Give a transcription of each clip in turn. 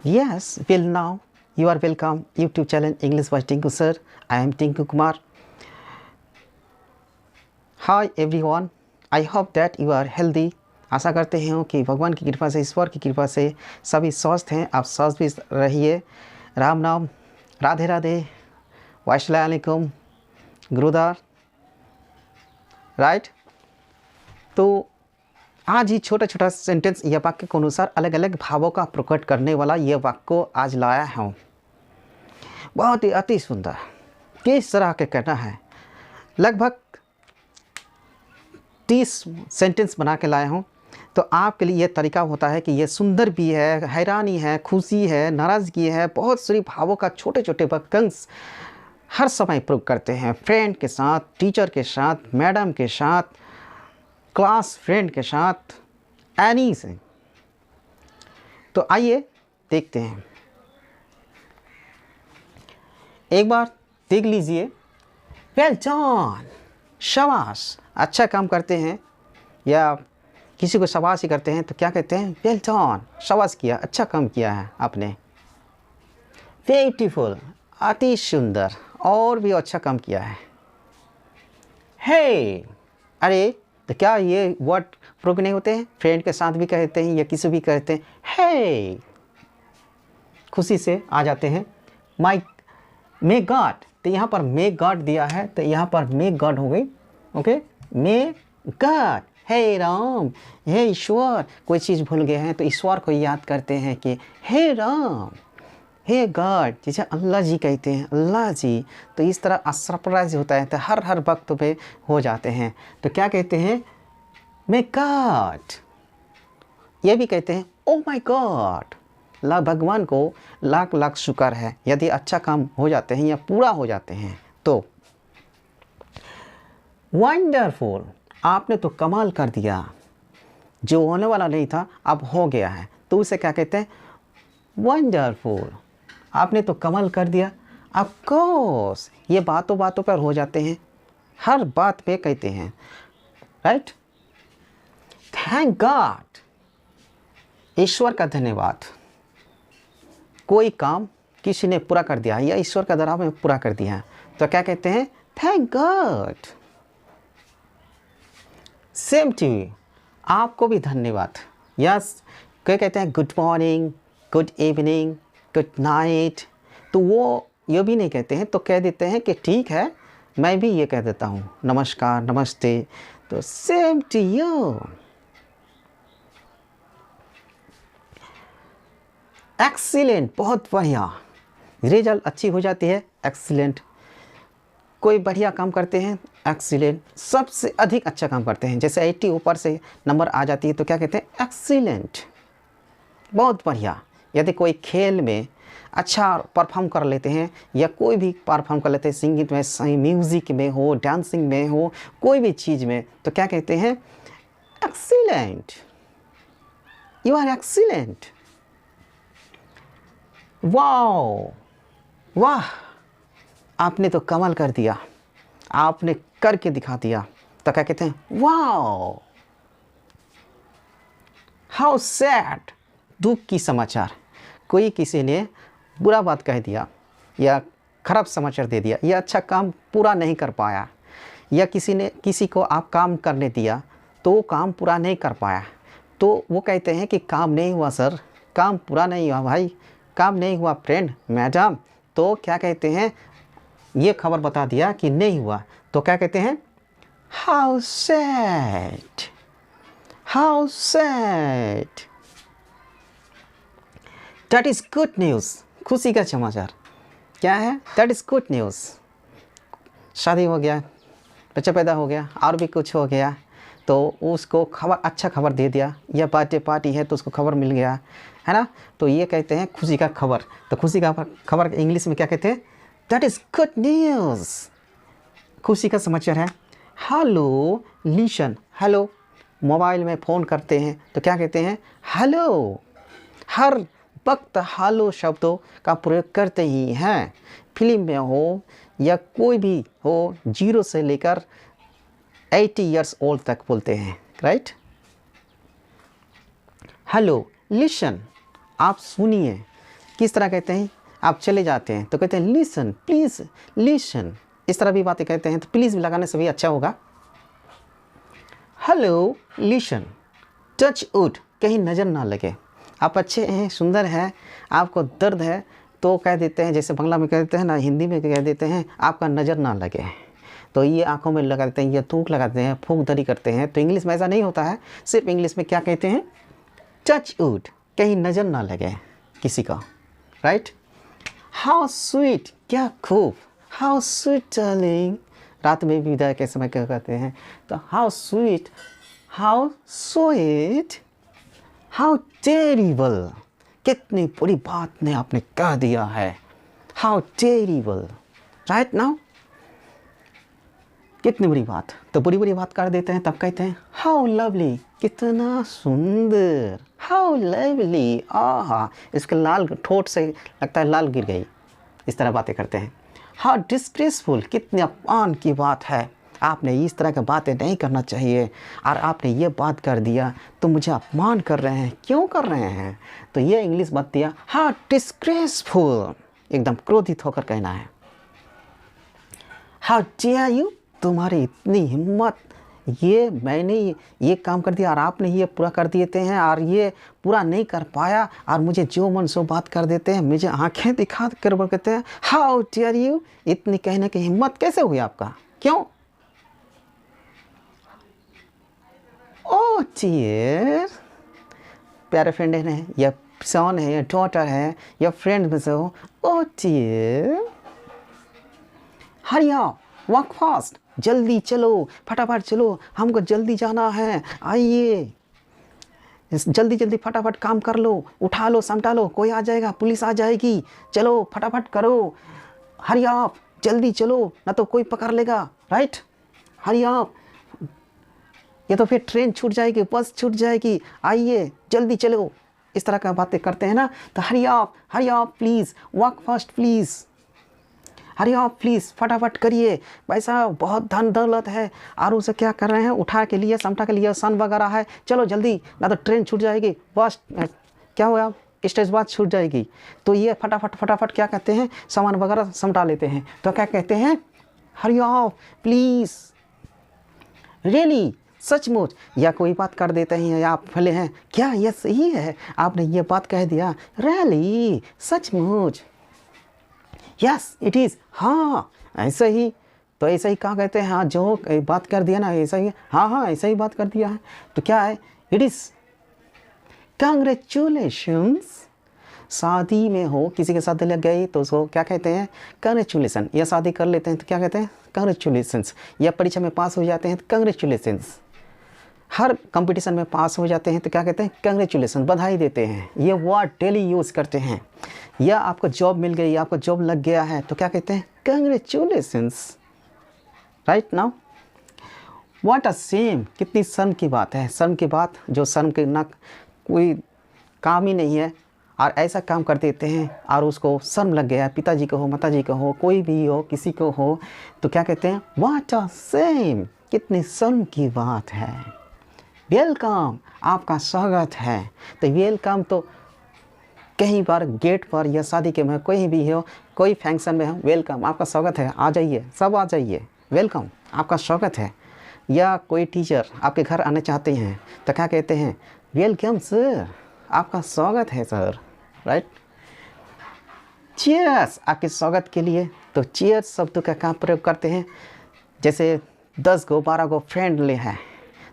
Yes, well now you are welcome YouTube channel English by Tinku sir. I am Tinku Kumar. Hi everyone. I hope that you are healthy. आशा करते हैं कि भगवान की कृपा से, ईश्वर की कृपा से सभी स्वस्थ हैं। आप स्वस्थ भी रहिए। राम नाम, राधे राधे, वास्सलामुअलैकुम, गुरुदार, राइट। तो आज ही छोटा छोटा सेंटेंस या वाक्य के अनुसार अलग अलग भावों का प्रकट करने वाला ये वाक्य को आज लाया हूँ। बहुत ही अति सुंदर किस तरह के कहना है, लगभग 30 सेंटेंस बना के लाया हूँ। तो आपके लिए ये तरीका होता है कि ये सुंदर भी है, हैरानी है, खुशी है, नाराज़गी है, बहुत सारी भावों का छोटे छोटे वाक्यांश हर समय प्रयोग करते हैं। फ्रेंड के साथ, टीचर के साथ, मैडम के साथ, क्लास फ्रेंड के साथ, एनी से। तो आइए देखते हैं, एक बार देख लीजिए। वेल डन, शाबाश, अच्छा काम करते हैं या किसी को शाबाश ही करते हैं तो क्या कहते हैं? वेल डन, शाबाश किया, अच्छा काम किया है आपने। ब्यूटीफुल, अति सुंदर, और भी अच्छा काम किया है। हे, अरे तो क्या ये वर्ड प्रयोग नहीं होते हैं? फ्रेंड के साथ भी कहते हैं या किसी भी कहते हैं हे, खुशी से आ जाते हैं। माई मे गॉड, तो यहाँ पर मे गॉड दिया है तो यहाँ पर मे गॉड हो गई। ओके, मे गॉड, हे राम, हे ईश्वर, कोई चीज़ भूल गए हैं तो ईश्वर को याद करते हैं कि हे राम, हे गॉड, जैसे अल्लाह जी कहते हैं, अल्लाह जी। तो इस तरह सरप्राइज होता है तो हर वक्त पे हो जाते हैं। तो क्या कहते हैं? May God. ये भी कहते हैं ओ माय गॉड। भगवान को लाख लाख शुक्र है यदि अच्छा काम हो जाते हैं या पूरा हो जाते हैं तो। वंडरफुल, आपने तो कमाल कर दिया, जो होने वाला नहीं था अब हो गया है, तो उसे क्या कहते हैं? वंडरफुल, आपने तो कमाल कर दिया। ऑफ कोर्स, ये बातों बातों पर हो जाते हैं, हर बात पे कहते हैं, राइट। थैंक गॉड, ईश्वर का धन्यवाद। कोई काम किसी ने पूरा कर दिया या ईश्वर का द्वारा में पूरा कर दिया तो क्या कहते हैं? Thank God. Same to you, आपको भी धन्यवाद। यस, क्या कहते हैं? Good morning, good evening, good night. तो वो ये भी नहीं कहते हैं तो कह देते हैं कि ठीक है, मैं भी ये कह देता हूँ, नमस्कार, नमस्ते। तो सेम टू यू। एक्सीलेंट, बहुत बढ़िया, रिजल्ट अच्छी हो जाती है, एक्सीलेंट। कोई बढ़िया काम करते हैं, एक्सीलेंट। सबसे अधिक अच्छा काम करते हैं, जैसे 80 ऊपर से नंबर आ जाती है तो क्या कहते हैं? एक्सीलेंट, बहुत बढ़िया। यदि कोई खेल में अच्छा परफॉर्म कर लेते हैं या कोई भी परफॉर्म कर लेते हैं, सिंगिंग में, म्यूज़िक में हो, डांसिंग में हो, कोई भी चीज़ में, तो क्या कहते हैं? Excellent, you are excellent. Wow, वाह, आपने तो कमाल कर दिया, आपने करके दिखा दिया, तो क्या कहते हैं? वाओ। हाउ सैड, दुख की समाचार। कोई किसी ने बुरा बात कह दिया या खराब समाचार दे दिया या अच्छा काम पूरा नहीं कर पाया, या किसी को आप काम करने दिया तो वो काम पूरा नहीं कर पाया, तो वो कहते हैं कि काम नहीं हुआ सर, काम पूरा नहीं हुआ भाई, काम नहीं हुआ फ्रेंड, मैडम। तो क्या कहते हैं? ये खबर बता दिया कि नहीं हुआ तो क्या कहते हैं? How sad, how sad. That is good news, खुशी का समाचार। क्या है? That is good news. शादी हो गया, बच्चा पैदा हो गया, और भी कुछ हो गया तो उसको खबर, अच्छा खबर दे दिया, या बर्थडे पार्टी है तो उसको खबर मिल गया, है ना। तो ये कहते हैं खुशी का खबर। तो खुशी का खबर इंग्लिश में क्या कहते हैं? दैट इज़ गुड न्यूज़, खुशी का समाचार है। हेलो, लिसन, हेलो, मोबाइल में फ़ोन करते हैं तो क्या कहते हैं? हेलो। हर वक्त हेलो शब्दों का प्रयोग करते ही हैं, फिल्म में हो या कोई भी हो, 0 से लेकर 80 ईयर्स ओल्ड तक बोलते हैं, राइट। हेलो, लिसन, आप सुनिए, किस तरह कहते हैं, आप चले जाते हैं तो कहते हैं लिसन, प्लीज़ लिसन, इस तरह भी बातें कहते हैं, तो प्लीज़ भी लगाने से भी अच्छा होगा। हेलो लिसन, टच वुड, कहीं नज़र ना लगे। आप अच्छे हैं, सुंदर हैं, आपको दर्द है तो कह देते हैं, जैसे बांग्ला में कह देते हैं ना, हिंदी में कह देते हैं आपका नज़र ना लगे, तो ये आंखों में लगा देते हैं, ये थूक लगाते हैं, फूंक दरी करते हैं। तो इंग्लिश में ऐसा नहीं होता है, सिर्फ इंग्लिश में क्या कहते हैं, टच वुड, कहीं नज़र ना लगे किसी का, राइट। हाउ स्वीट, क्या खूब, हाउ स्वीट डार्लिंग, रात में विदाई के समय क्या कहते हैं, तो how sweet, how sweet, how terrible, कितनी बुरी बात ने आपने कह दिया है, हाउ टेरिबल, राइट नाउ, कितनी बुरी बात, तो बुरी बुरी बात कर देते हैं, तब कहते हैं हाउ लवली, कितना सुंदर, हाउ लवली, आहा, इसके लाल ठोट से लगता है लाल गिर गई, इस तरह बातें करते हैं। हाउ डिस्ग्रेसफुल, कितनी अपमान की बात है, आपने इस तरह की बातें नहीं करना चाहिए और आपने ये बात कर दिया तो मुझे अपमान कर रहे हैं, क्यों कर रहे हैं, तो ये इंग्लिश बात दिया, हाउ डिस्ग्रेसफुल, एकदम क्रोधित होकर कहना है। हाउ डेयर यू, तुम्हारी इतनी हिम्मत, ये मैंने ये काम कर दिया और आपने ये पूरा कर देते हैं और ये पूरा नहीं कर पाया और मुझे जो मन सो बात कर देते हैं, मुझे आंखें दिखा कर कहते हैं हाउ डेयर यू, इतनी कहने की हिम्मत कैसे हुई आपका, क्यों, ओ डियर, प्यारे फ्रेंड है या सन है या डॉटर है या फ्रेंड में से हो, ओ डियर, हरी आप, वॉक फास्ट, जल्दी चलो, फटाफट चलो, हमको जल्दी जाना है, आइए जल्दी जल्दी फटाफट काम कर लो, उठा लो, समटा लो, कोई आ जाएगा, पुलिस आ जाएगी, चलो फटाफट करो, हरी आप, जल्दी चलो, ना तो कोई पकड़ लेगा, राइट, हरी आप, ये तो फिर ट्रेन छूट जाएगी, बस छूट जाएगी, आइए जल्दी चलो, इस तरह का बातें करते हैं ना, तो हरी आप प्लीज़, वॉक फास्ट प्लीज़, हरी आप प्लीज़, फटाफट करिए, पैसा बहुत धन दौलत है और उसे क्या कर रहे हैं, उठा के लिए, समटा के लिए, सन वगैरह है, चलो जल्दी, ना तो ट्रेन छूट जाएगी, बस क्या हुआ, स्टेज बाद छूट जाएगी, तो ये फटाफट क्या कहते हैं, सामान वगैरह समटा लेते हैं, तो क्या कहते हैं, हरी आप प्लीज़, रियली, सचमुच, या कोई बात कर देते हैं या आप फले हैं, क्या यह सही है, आपने ये बात कह दिया, रियली, सचमुच, यस इट इज़, हाँ ऐसा ही, तो ऐसा ही कहाँ कहते हैं, हाँ जो बात कर दिया ना ऐसा ही, हाँ ऐसा ही बात कर दिया है, तो क्या है, इट इज़, कंग्रेचुलेशंस, शादी में हो, किसी के साथ लग गई तो उसको क्या कहते हैं, कंग्रेचुलेसन, या शादी कर लेते हैं तो क्या कहते हैं, कंग्रेचुलेशंस, या परीक्षा में पास हो जाते हैं तो कंग्रेचुलेशंस, हर कंपटीशन में पास हो जाते हैं तो क्या कहते हैं, कंग्रेचुलेसन, बधाई देते हैं, ये वर्ड डेली यूज़ करते हैं, या आपको जॉब मिल गई, आपको जॉब लग गया है तो क्या कहते हैं, congratulations, right now, what a same, कितनी शर्म की बात है, शर्म की बात, जो शर्म के ना कोई काम ही नहीं है और ऐसा काम कर देते हैं और उसको शर्म लग गया, पिताजी को हो, माताजी को हो, कोई भी हो, किसी को हो, तो क्या कहते हैं, व्हाट अ सेम, कितनी शर्म की बात है, वेलकम, आपका स्वागत है, तो वेलकम तो कहीं पर गेट पर या शादी के में कोई भी हो, कोई फंक्शन में हो, वेलकम, आपका स्वागत है, आ जाइए, सब आ जाइए, वेलकम, आपका स्वागत है, या कोई टीचर आपके घर आने चाहते हैं तो क्या कहते हैं, वेलकम सर, आपका स्वागत है सर, राइट, चीयर्स, आपके स्वागत के लिए, तो चीयर्स शब्द का क्या प्रयोग करते हैं, जैसे 10 गो 12 गो फ्रेंड ले हैं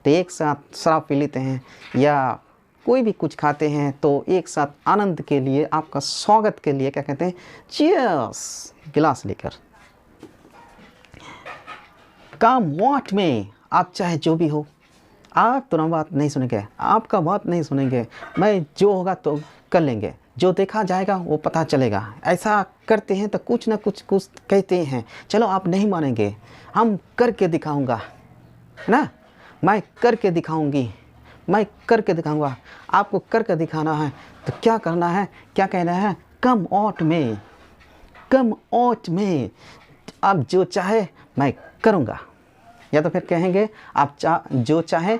तो एक साथ शराब पी लेते हैं या कोई भी कुछ खाते हैं तो एक साथ आनंद के लिए, आपका स्वागत के लिए क्या कहते हैं, चीयर्स, गिलास लेकर। काम वाट में, आप चाहे जो भी हो, आप तो ना बात नहीं सुनेंगे, आपका बात नहीं सुनेंगे, मैं जो होगा तो कर लेंगे, जो देखा जाएगा वो पता चलेगा, ऐसा करते हैं तो कुछ ना कुछ कहते हैं, चलो आप नहीं मानेंगे, हम करके दिखाऊंगा ना, मैं करके दिखाऊंगी, मैं करके दिखाऊंगा, आपको करके दिखाना है तो क्या करना है, क्या कहना है, कम आउट में, कम आउट में, आप जो चाहे मैं करूंगा, या तो फिर कहेंगे आप जो चाहे,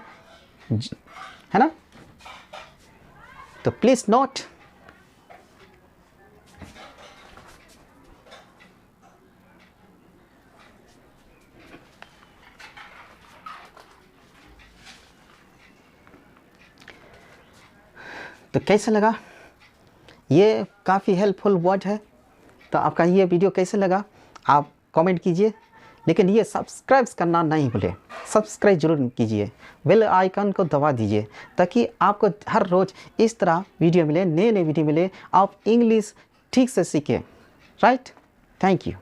है ना, तो प्लीज़ नोट, तो कैसा लगा? ये काफ़ी हेल्पफुल वर्ड है। तो आपका ये वीडियो कैसे लगा आप कमेंट कीजिए, लेकिन ये सब्सक्राइब करना नहीं भूलें, सब्सक्राइब जरूर कीजिए, बेल आइकन को दबा दीजिए ताकि आपको हर रोज़ इस तरह वीडियो मिले, नए नए वीडियो मिले, आप इंग्लिश ठीक से सीखें। Right, thank you.